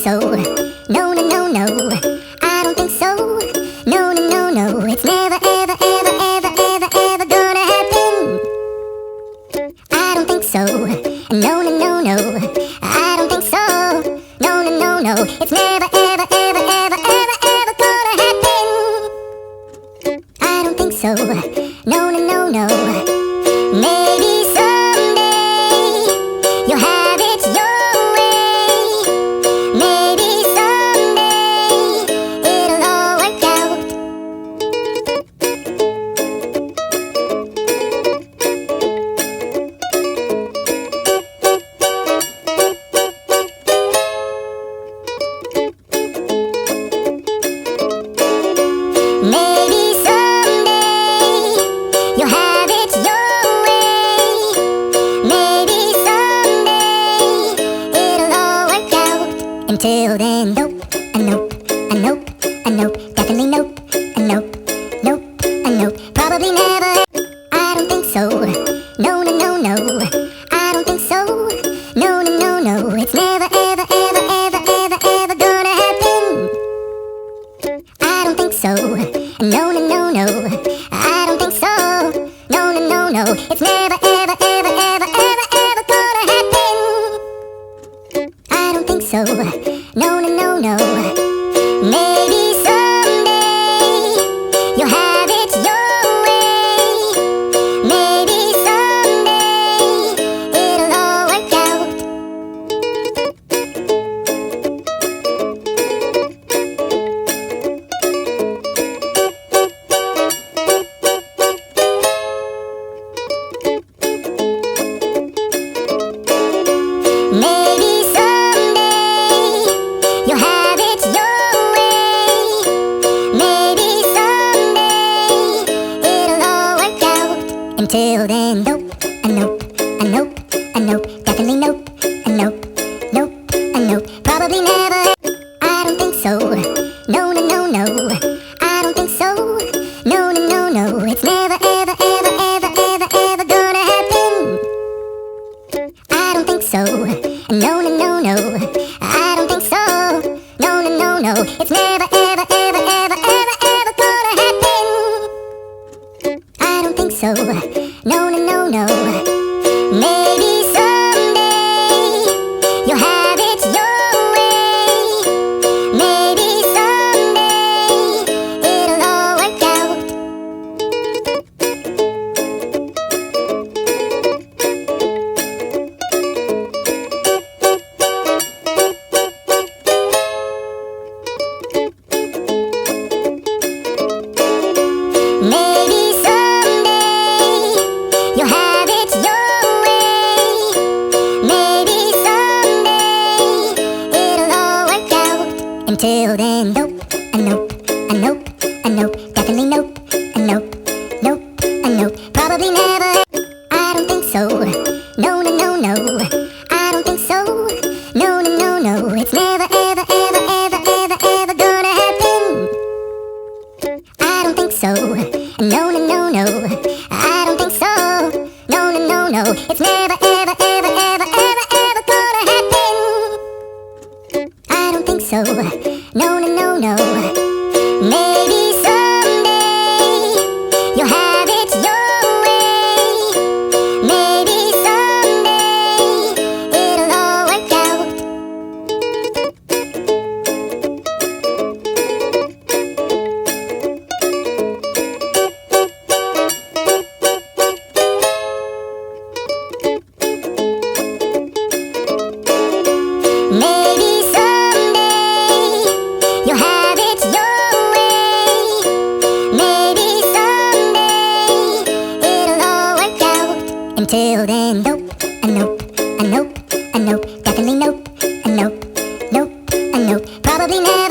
so. No, no, no, no. I don't think so. No, no, no, no. It's never, ever, ever, ever, ever, ever gonna happen. I don't think so. No, no, no, no. I don't think so. No, no, no, no. It's never, ever, ever, ever, ever, ever gonna happen. I don't think so. No, no, no, no. Maybe someday you'll have it your way. Maybe someday it'll all work out. Maybe someday you'll have it your way. Maybe someday it'll all work out. Until then, nope, a nope, a nope, a nope, definitely nope, a nope, nope, a nope, probably never. I don't think so. No, no, no, no. I don't think so. No, no, no, no. It's never, ever, ever, ever, ever, ever gonna happen. I don't think so. No, no, no, no. I don't think so. No, no, no, no. It's never, ever, ever, ever, ever, ever gonna happen. I don't think so. No, no, no, no. Maybe someday you'll have it your way. Maybe someday it'll all work out. Maybe someday you'll have it your way. Maybe someday it'll all work out. Until then, nope, a nope, a nope, a nope, definitely nope, a nope, nope, a nope, probably never. I don't think so. No, no, no, no. I don't think so. No, no, no, no. It's never, ever, ever, ever, ever, ever gonna happen. I don't think so. No, no, no, no. I don't think so. No, no, no, no. It's never, ever, ever, ever, ever, ever gonna happen. I don't think so. No, no, no, no. Maybe someday you'll have it your way. Maybe someday it'll all work out. Maybe someday you'll have it your way. Maybe someday it'll all work out. Until then, nope, a nope, a nope, a nope, definitely nope, a nope, nope, a nope, probably never. I don't think so. No, no, no, no. I don't think so. No, no, no, no. It's never, ever, ever, ever, ever, ever gonna happen. I don't think so. No, no, no, no. I don't think so. No, no, no, no. It's never, ever, ever, ever, ever, ever gonna happen. I don't think so. No, no, no, no. Maybe someday you'll have it your way. Maybe someday it'll all work out. Maybe someday you'll have it your way. Maybe someday it'll all work out. Until then, nope, a nope, a nope, a nope, definitely nope, a nope, nope, a nope, probably never.